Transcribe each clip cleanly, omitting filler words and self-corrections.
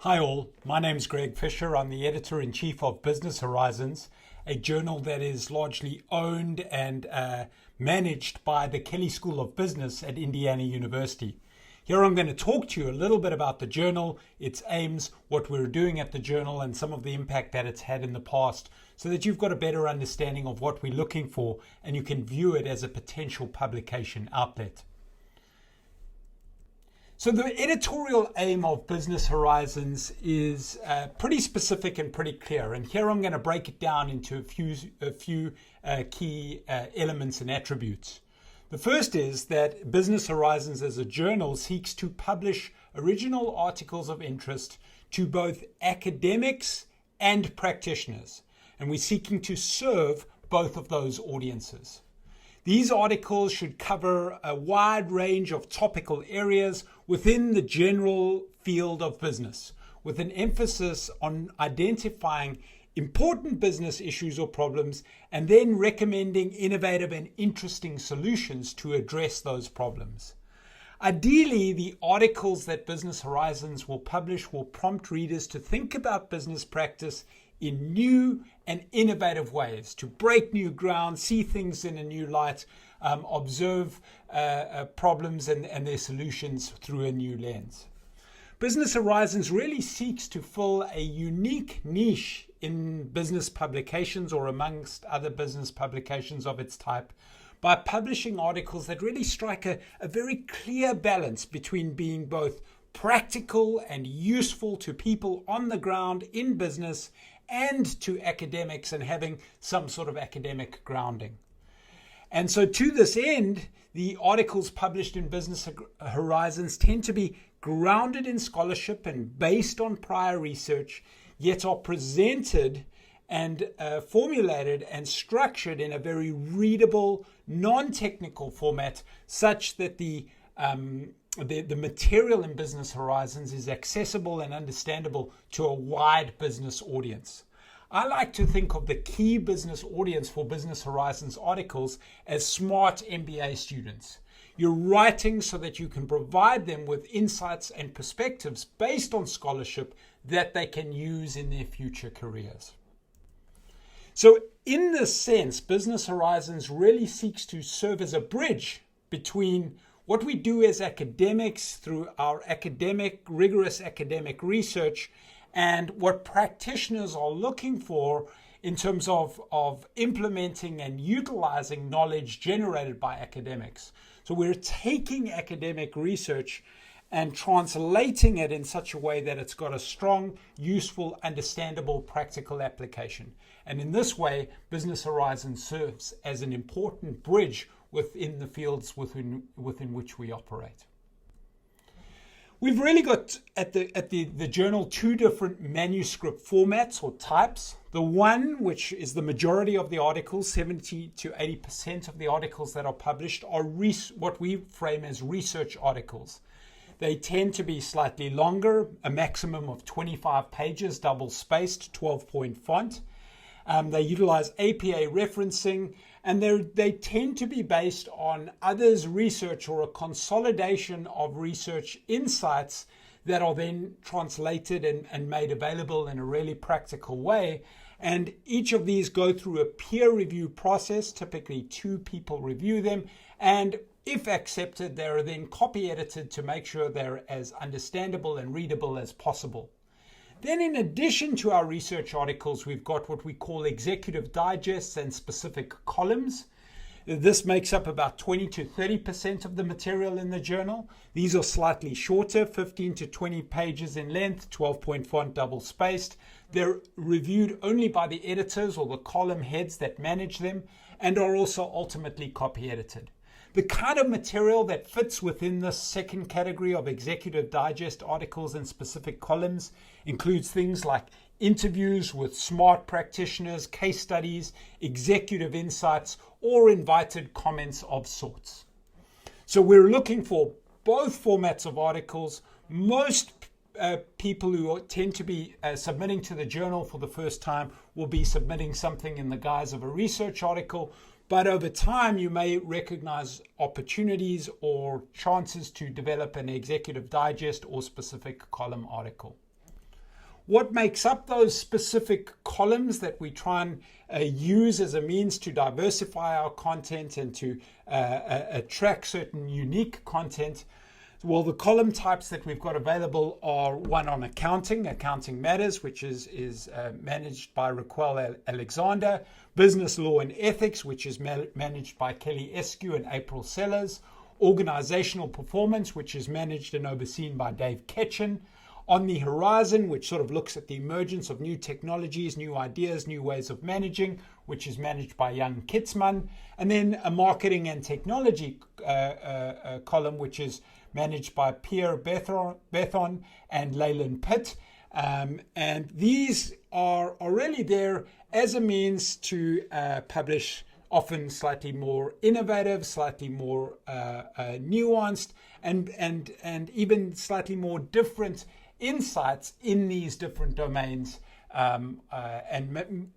Hi all, my name's Greg Fisher. I'm the editor-in-chief of Business Horizons, a journal that is largely owned and managed by the Kelley School of Business at Indiana University. Here I'm going to talk to you a little bit about the journal, its aims, what we're doing at the journal, and some of the impact that it's had in the past, so that you've got a better understanding of what we're looking for and you can view it as a potential publication outlet. So the editorial aim of Business Horizons is pretty specific and pretty clear. And here I'm going to break it down into a few key elements and attributes. The first is that Business Horizons as a journal seeks to publish original articles of interest to both academics and practitioners. And we're seeking to serve both of those audiences. These articles should cover a wide range of topical areas within the general field of business, with an emphasis on identifying important business issues or problems and then recommending innovative and interesting solutions to address those problems. Ideally, the articles that Business Horizons will publish will prompt readers to think about business practice in new and innovative ways, to break new ground, see things in a new light, observe problems and their solutions through a new lens. Business Horizons really seeks to fill a unique niche in business publications or amongst other business publications of its type by publishing articles that really strike a very clear balance between being both practical and useful to people on the ground in business and to academics and having some sort of academic grounding. And so to this end, the articles published in Business Horizons tend to be grounded in scholarship and based on prior research, yet are presented and formulated and structured in a very readable, non-technical format such that the material in Business Horizons is accessible and understandable to a wide business audience. I like to think of the key business audience for Business Horizons articles as smart MBA students. You're writing so that you can provide them with insights and perspectives based on scholarship that they can use in their future careers. So in this sense, Business Horizons really seeks to serve as a bridge between what we do as academics through our rigorous academic research and what practitioners are looking for in terms of implementing and utilizing knowledge generated by academics. So we're taking academic research and translating it in such a way that it's got a strong, useful, understandable, practical application. And in this way, Business Horizons serves as an important bridge within the fields within which we operate. We've really got at the journal two different manuscript formats or types. The one, which is the majority of the articles, 70 to 80% of the articles that are published, are what we frame as research articles. They tend to be slightly longer, a maximum of 25 pages, double-spaced, 12-point font. They utilize APA referencing, and they tend to be based on others' research or a consolidation of research insights that are then translated and made available in a really practical way. And each of these go through a peer review process. Typically 2 people review them, and if accepted, they are then copy edited to make sure they're as understandable and readable as possible. Then in addition to our research articles, we've got what we call executive digests and specific columns. This makes up about 20 to 30% of the material in the journal. These are slightly shorter, 15 to 20 pages in length, 12-point font, double-spaced. They're reviewed only by the editors or the column heads that manage them and are also ultimately copy edited. The kind of material that fits within this second category of executive digest articles and specific columns includes things like interviews with smart practitioners, case studies, executive insights, or invited comments of sorts. So we're looking for both formats of articles. Most people who tend to be submitting to the journal for the first time will be submitting something in the guise of a research article. But over time, you may recognize opportunities or chances to develop an executive digest or specific column article. What makes up those specific columns that we try and use as a means to diversify our content and to attract certain unique content? Well, the column types that we've got available are one on accounting matters, which is managed by Raquel Alexander; business law and ethics, which is managed by Kelly Eskew and April Sellers; organizational performance, which is managed and overseen by Dave Ketchen; On the Horizon, which sort of looks at the emergence of new technologies, new ideas, new ways of managing, which is managed by Jan Kitzman; and then a marketing and technology column, which is managed by Pierre Bethon and Leyland Pitt. And these are really there as a means to publish often slightly more innovative, slightly more nuanced, and even slightly more different insights in these different domains, and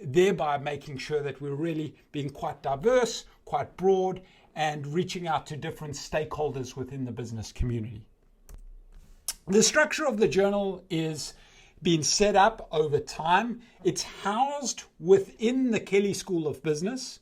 thereby making sure that we're really being quite diverse, quite broad, and reaching out to different stakeholders within the business community. The structure of the journal is been set up over time. It's housed within the Kelley School of Business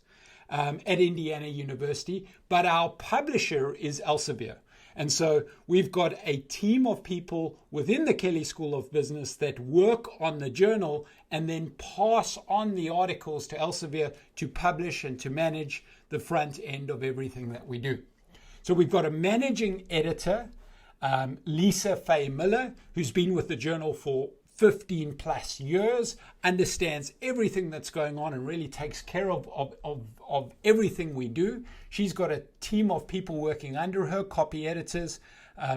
at Indiana University, but our publisher is Elsevier. And so we've got a team of people within the Kelley School of Business that work on the journal and then pass on the articles to Elsevier to publish and to manage the front end of everything that we do. So we've got a managing editor, Lisa Faye Miller, who's been with the journal for 15 plus years, understands everything that's going on and really takes care of everything we do. She's got a team of people working under her, copy editors,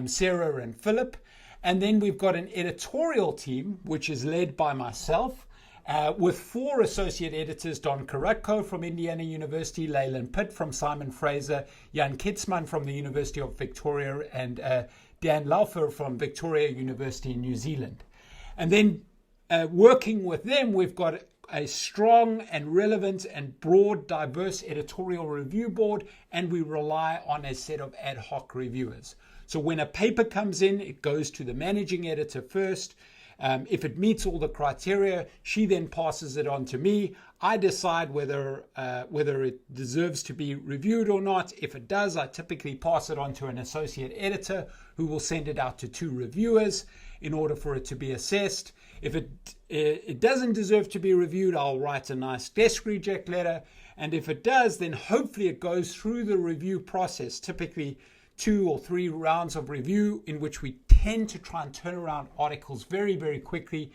Sarah and Philip. And then we've got an editorial team, which is led by myself, with 4 associate editors: Don Karutko from Indiana University, Leyland Pitt from Simon Fraser, Jan Kitzman from the University of Victoria, and Dan Laufer from Victoria University in New Zealand. And then working with them, we've got a strong and relevant and broad, diverse editorial review board, and we rely on a set of ad hoc reviewers. So when a paper comes in, it goes to the managing editor first. If it meets all the criteria, she then passes it on to me. I decide whether it deserves to be reviewed or not. If it does, I typically pass it on to an associate editor who will send it out to 2 reviewers in order for it to be assessed. If it doesn't deserve to be reviewed, I'll write a nice desk reject letter. And if it does, then hopefully it goes through the review process, typically 2 or 3 rounds of review, in which we tend to try and turn around articles very, very quickly.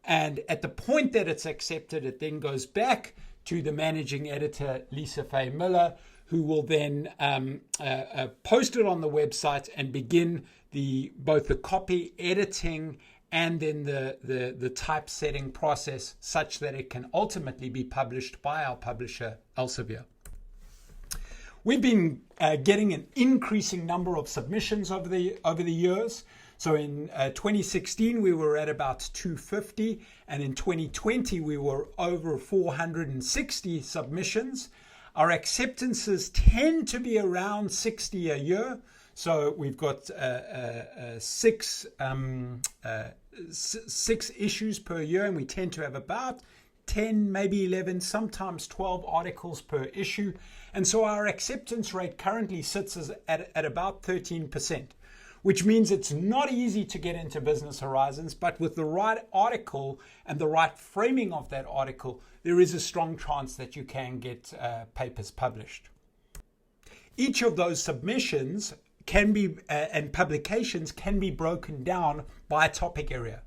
And at the point that it's accepted, it then goes back to the managing editor, Lisa Faye Miller, who will then post it on the website and begin both the copy editing and then the typesetting process, such that it can ultimately be published by our publisher, Elsevier. We've been getting an increasing number of submissions over the years. So in 2016, we were at about 250, and in 2020, we were over 460 submissions. Our acceptances tend to be around 60 a year. So we've got 6 issues per year, and we tend to have about 10, maybe 11, sometimes 12 articles per issue. And so our acceptance rate currently sits at about 13%, which means it's not easy to get into Business Horizons, but with the right article and the right framing of that article, there is a strong chance that you can get papers published. Each of those submissions can be and publications can be broken down by topic area.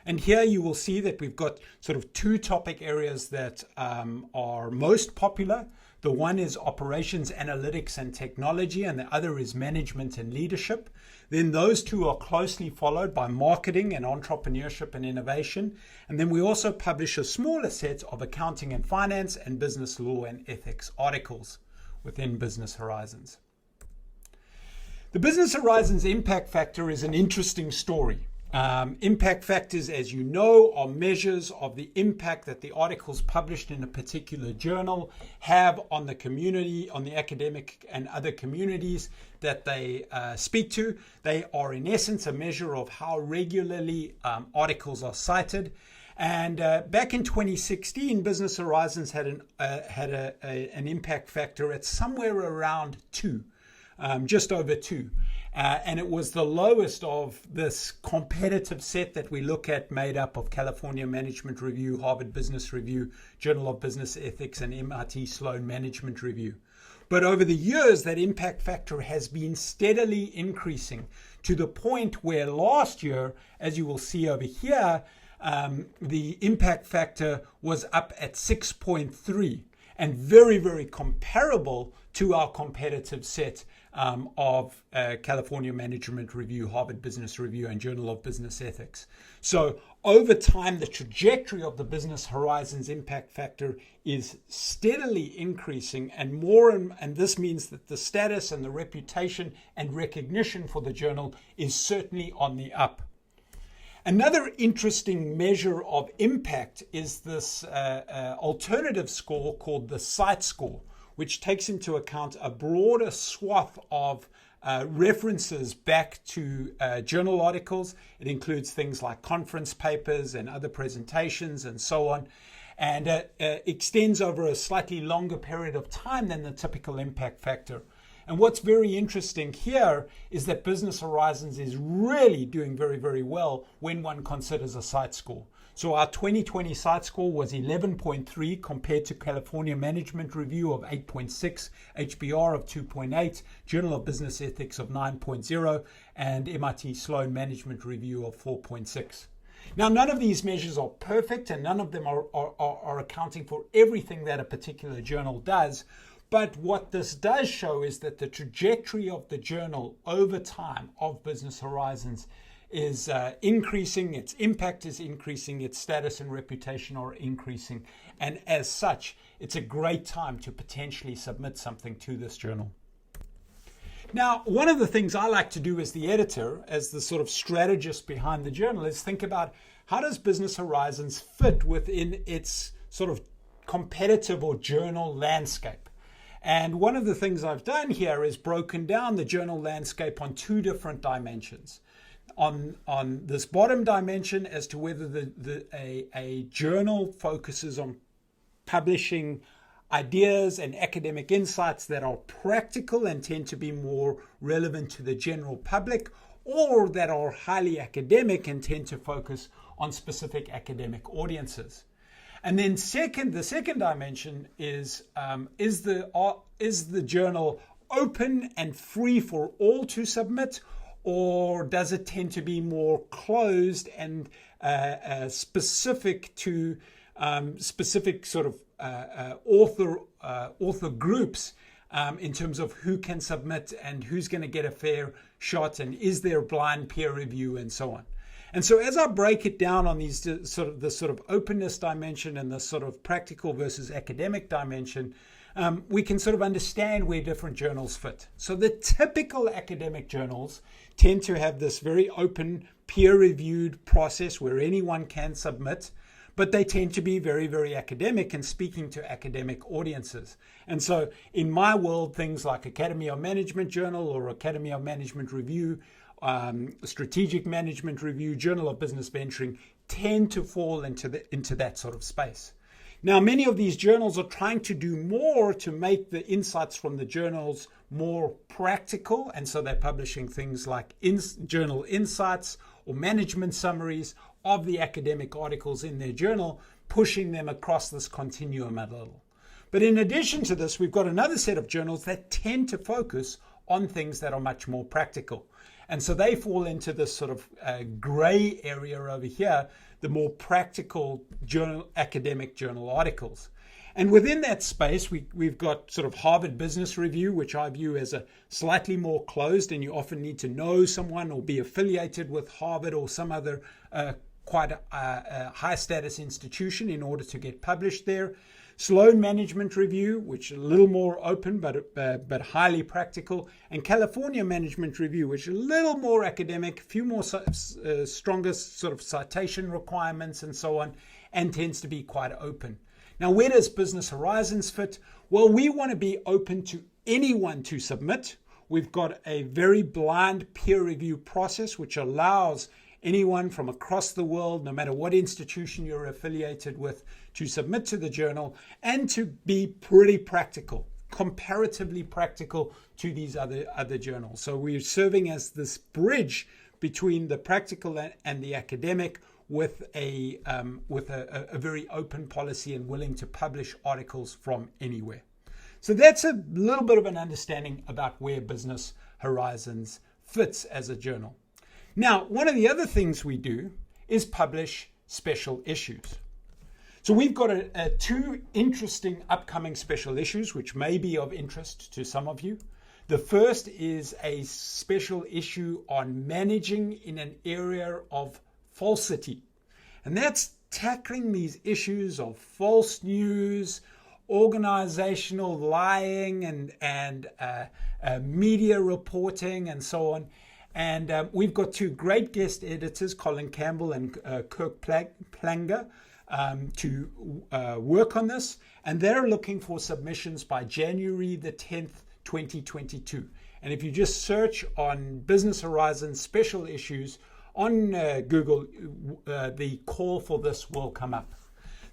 And here you will see that we've got sort of 2 topic areas that are most popular. The one is operations, analytics, and technology, and the other is management and leadership. Then those 2 are closely followed by marketing and entrepreneurship and innovation. And then we also publish a smaller set of accounting and finance and business law and ethics articles within Business Horizons. The Business Horizons impact factor is an interesting story. Impact factors, as you know, are measures of the impact that the articles published in a particular journal have on the community, on the academic and other communities that they speak to. They are, in essence, a measure of how regularly articles are cited. And back in 2016, Business Horizons had an impact factor at somewhere around 2, just over 2. And it was the lowest of this competitive set that we look at, made up of California Management Review, Harvard Business Review, Journal of Business Ethics, and MIT Sloan Management Review. But over the years, that impact factor has been steadily increasing to the point where last year, as you will see over here, the impact factor was up at 6.3 and very, very comparable to our competitive set of California Management Review, Harvard Business Review, and Journal of Business Ethics. So over time, the trajectory of the Business Horizons impact factor is steadily increasing, and this means that the status and the reputation and recognition for the journal is certainly on the up. Another interesting measure of impact is this alternative score called the CITE score, which takes into account a broader swath of references back to journal articles. It includes things like conference papers and other presentations and so on, and extends over a slightly longer period of time than the typical impact factor. And what's very interesting here is that Business Horizons is really doing very, very well when one considers a CITE score. So our 2020 CITE score was 11.3 compared to California Management Review of 8.6, HBR of 2.8, Journal of Business Ethics of 9.0, and MIT Sloan Management Review of 4.6. Now, none of these measures are perfect, and none of them are accounting for everything that a particular journal does. But what this does show is that the trajectory of the journal over time of Business Horizons is increasing, its impact is increasing, its status and reputation are increasing. And as such, it's a great time to potentially submit something to this journal. Now, one of the things I like to do as the editor, as the sort of strategist behind the journal, is think about how does Business Horizons fit within its sort of competitive or journal landscape. And one of the things I've done here is broken down the journal landscape on 2 different dimensions. On this bottom dimension as to whether a journal focuses on publishing ideas and academic insights that are practical and tend to be more relevant to the general public, or that are highly academic and tend to focus on specific academic audiences. And then the second dimension is the journal open and free for all to submit, or does it tend to be more closed and specific to specific sort of author groups in terms of who can submit and who's going to get a fair shot, and is there blind peer review and so on. And so as I break it down on these the sort of openness dimension and the sort of practical versus academic dimension, we can sort of understand where different journals fit. So the typical academic journals tend to have this very open, peer-reviewed process where anyone can submit, but they tend to be very, very academic and speaking to academic audiences. And so in my world, things like Academy of Management Journal or Academy of Management Review, Strategic Management Review, Journal of Business Venturing tend to fall into that sort of space. Now, many of these journals are trying to do more to make the insights from the journals more practical, and so they're publishing things like journal insights or management summaries of the academic articles in their journal, pushing them across this continuum a little. But in addition to this, we've got another set of journals that tend to focus on things that are much more practical. And so they fall into this sort of gray area over here, the more practical academic journal articles. And within that space, we've got sort of Harvard Business Review, which I view as a slightly more closed, and you often need to know someone or be affiliated with Harvard or some other quite a high status institution in order to get published there. Sloan Management Review, which is a little more open but highly practical, and California Management Review, which is a little more academic, a few more stronger sort of citation requirements and so on, and tends to be quite open. Now, where does Business Horizons fit? Well, we want to be open to anyone to submit. We've got a very blind peer review process which allows anyone from across the world, no matter what institution you're affiliated with, to submit to the journal and to be pretty practical, comparatively practical to these other journals. So we're serving as this bridge between the practical and the academic with a very open policy and willing to publish articles from anywhere. So that's a little bit of an understanding about where Business Horizons fits as a journal. Now, one of the other things we do is publish special issues. So we've got two interesting upcoming special issues, which may be of interest to some of you. The first is a special issue on managing in an area of falsity. And that's tackling these issues of false news, organizational lying, and media reporting, and so on. And we've got two great guest editors, Colin Campbell and Kirk Planger, to work on this. And they're looking for submissions by January the 10th, 2022. And if you just search on Business Horizons special issues on Google, the call for this will come up.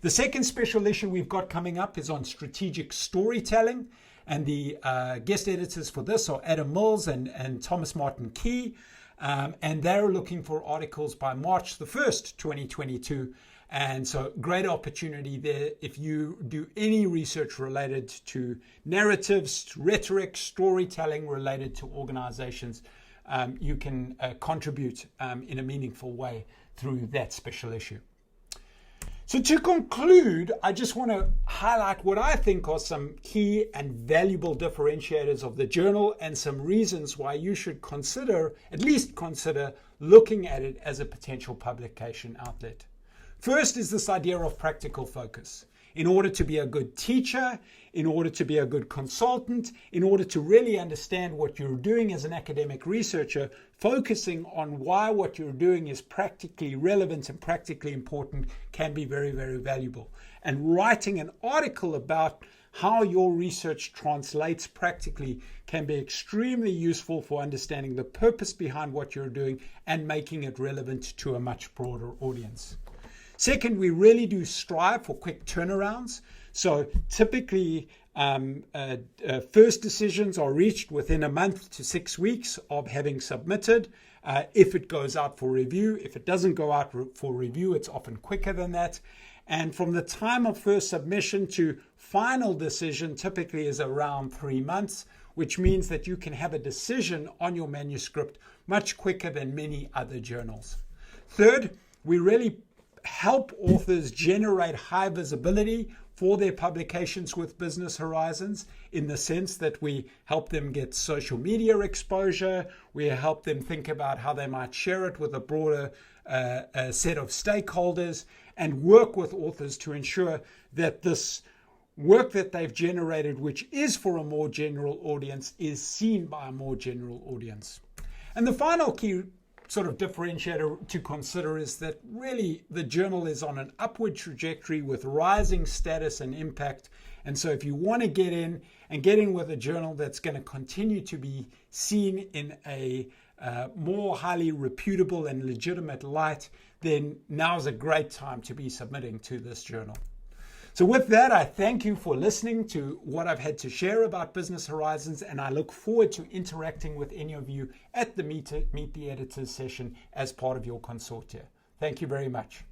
The second special issue we've got coming up is on strategic storytelling. And the guest editors for this are Adam Mills and Thomas Martin Key. And they're looking for articles by March the 1st, 2022. And so great opportunity there if you do any research related to narratives, rhetoric, storytelling related to organizations. You can contribute in a meaningful way through that special issue. So to conclude, I just want to highlight what I think are some key and valuable differentiators of the journal and some reasons why you should at least consider looking at it as a potential publication outlet. First is this idea of practical focus. In order to be a good teacher, in order to be a good consultant, in order to really understand what you're doing as an academic researcher, focusing on why what you're doing is practically relevant and practically important can be very, very valuable. And writing an article about how your research translates practically can be extremely useful for understanding the purpose behind what you're doing and making it relevant to a much broader audience. Second, we really do strive for quick turnarounds. So typically, first decisions are reached within a month to 6 weeks of having submitted. If it goes out for review, if it doesn't go out for review, it's often quicker than that. And from the time of first submission to final decision typically is around 3 months, which means that you can have a decision on your manuscript much quicker than many other journals. Third, we really help authors generate high visibility for their publications with Business Horizons, in the sense that we help them get social media exposure, we help them think about how they might share it with a broader set of stakeholders, and work with authors to ensure that this work that they've generated, which is for a more general audience, is seen by a more general audience. And the final key sort of differentiator to consider is that really the journal is on an upward trajectory with rising status and impact. And so if you want to get in with a journal that's going to continue to be seen in a more highly reputable and legitimate light, then now's a great time to be submitting to this journal. So with that, I thank you for listening to what I've had to share about Business Horizons, and I look forward to interacting with any of you at the Meet the Editors session as part of your consortia. Thank you very much.